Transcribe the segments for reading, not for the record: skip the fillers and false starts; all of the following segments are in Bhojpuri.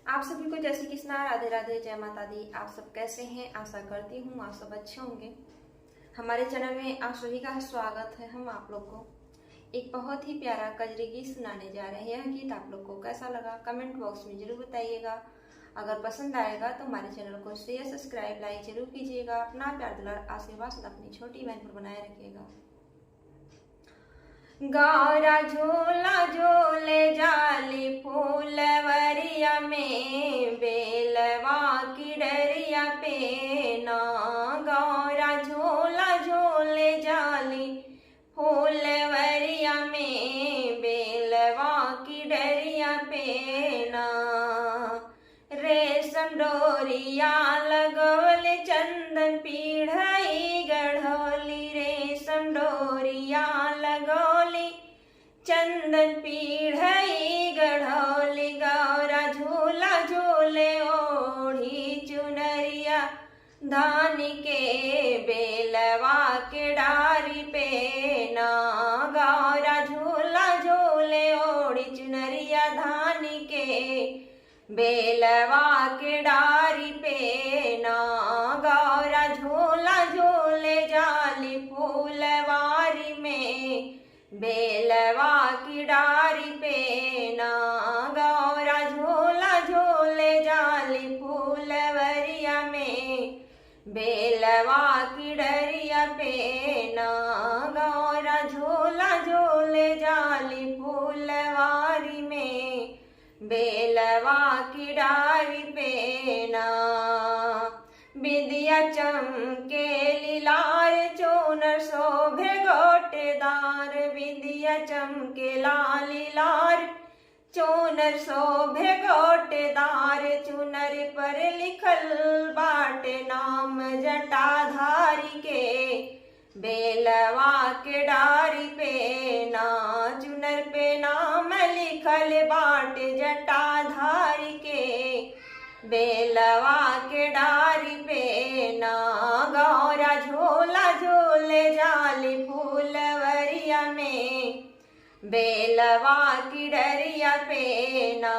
आप सभी को जय श्री कृष्णा, राधे राधे, जय माता दी। आप सब कैसे हैं? आशा करती हूँ आप सब अच्छे होंगे। हमारे चैनल में आप सभी का स्वागत है। हम आप लोग को एक बहुत ही प्यारा कजरी गीत सुनाने जा रहे हैं। यह गीत आप लोग को कैसा लगा कमेंट बॉक्स में जरूर बताइएगा। अगर पसंद आएगा तो हमारे चैनल को शेयर, सब्सक्राइब, लाइक जरूर कीजिएगा। अपना प्यार दुलार आशीर्वाद अपनी छोटी बहन पर बनाए रखिएगा। गौरा झोला झोले जाली फूलवरिया में, बेलवा की डरिया पे ना। गौरा झोला झोले जाली फूलवरिया में, बेलवा की डरिया पे ना। रेशम डोरिया लगवले चंदन पीढ़ई गढ़ोली, रेशम डोरिया लगौली चंदन पीढ़ई गढ़ौली। गौरा झूला झूले ओढ़ी चुनरिया धान के, बेलवा के डारी पे ना। गौरा झूला झूले ओढ़ी चुनरिया धान के, बेलवा के डारी पे ना। गौरा झूला झूले जाली फूलवारी में, बेलवा की डारी पे ना। गौरा झूला झूले जाली फूलवरिया में, बेलवा की डरिया पे ना। गौरा झूला झूले जाली फूलवारी में, बेलवा की डारी पे ना। बिंदिया चमके लीलार चूनर शोभे गोटेदार, बिंदिया चमके लाली लार चूनर शोभे गोटेदार। चुनर पर लिखल बाटे नाम जटाधारी के, बेलवा के डारी पे ना। चुनर पे नाम लिखल बाटे जटाधारी के, बेलवा के डारी पे ना। गौरा झोला झूले जाली फूलवरिया में, बेलवा की डरिया पे ना।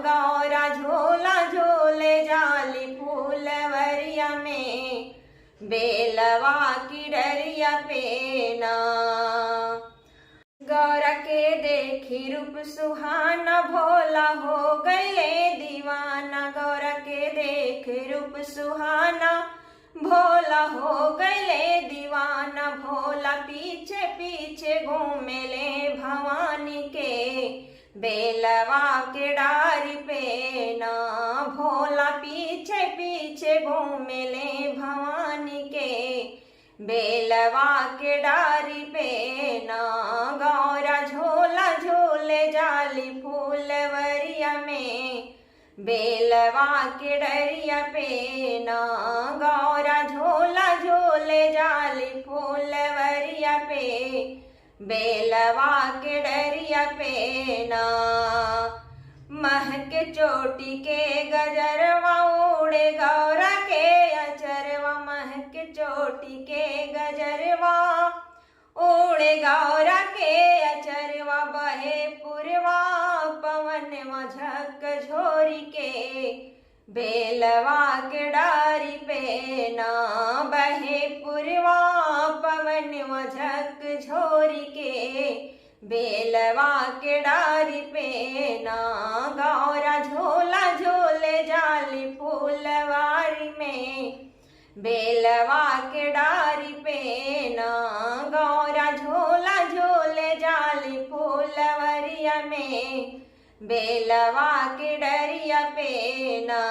गौरा झोला झूले जाली फूलवरिया में, बेलवा की डरिया पे ना। गौरा के देखी रूप सुहाना, भोला हो गए दीवाना। गौरा के देख रूप सुहाना, भोला हो गए दीवाना। भोला पीछे पीछे घूमे ले भवानी के, बेलवा के डारी पे ना। भोला पीछे पीछे घूमे ले भवानी के, बेलवा के डारी पे ना। गौरा झोला झूले जाली फूलवरिया में, बेलवा के डरिया पे ना। गौरा झोला झूले जाली फूलवरिया पे, बेलवा के डरिया पे ना। महक चोटी के गजरवा उड़े गौरा के अचरवा, महक चोटी के गजरवा उड़े गौरा के अचरवा। बहे पुरवा पवन झक झोरी के, बेलवा के डारी पे ना। बहे पुरवा पवन झक झोरी के, बेलवा के डारी पे ना। गौरा झोला झूले जाली फूलवारी में, बेलवा के डारी पे ना। गौरा झोला झूले जाली फूलवरिया में, बेलवा के डरिया पे ना।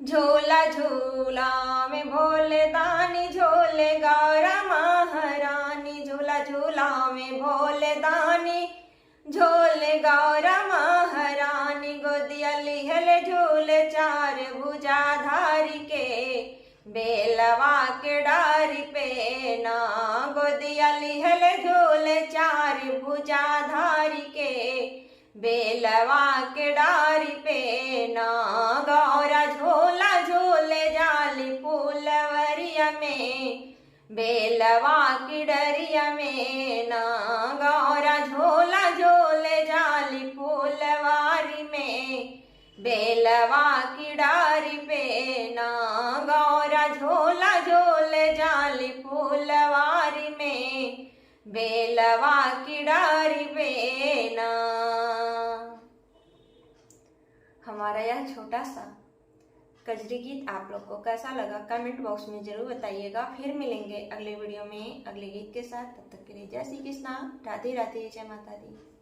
झूला झूला में भोले दानी झूले गौरा महारानी। झूला झूला में भोले दानी झूले गौरा महारानी। गोदिया लिहल झूले चार भुजाधारी के, बेलवा के डारी पे ना। गोदिया लिहल झूले चार भुजाधारी के, बेलवा के डारी पे ना। गौरा झोला झूले जाली फूलवरिया में, बेलवा की डरिया में ना। गौरा झोला झूले जाली फूलवारी में, फूलवारी में बेलवा की डारी बेना। हमारा यह छोटा सा कजरी गीत आप लोग को कैसा लगा कमेंट बॉक्स में जरूर बताइएगा। फिर मिलेंगे अगले वीडियो में अगले गीत के साथ। तब तक के लिए जय श्री कृष्णा, राधे राधे, जय माता दी।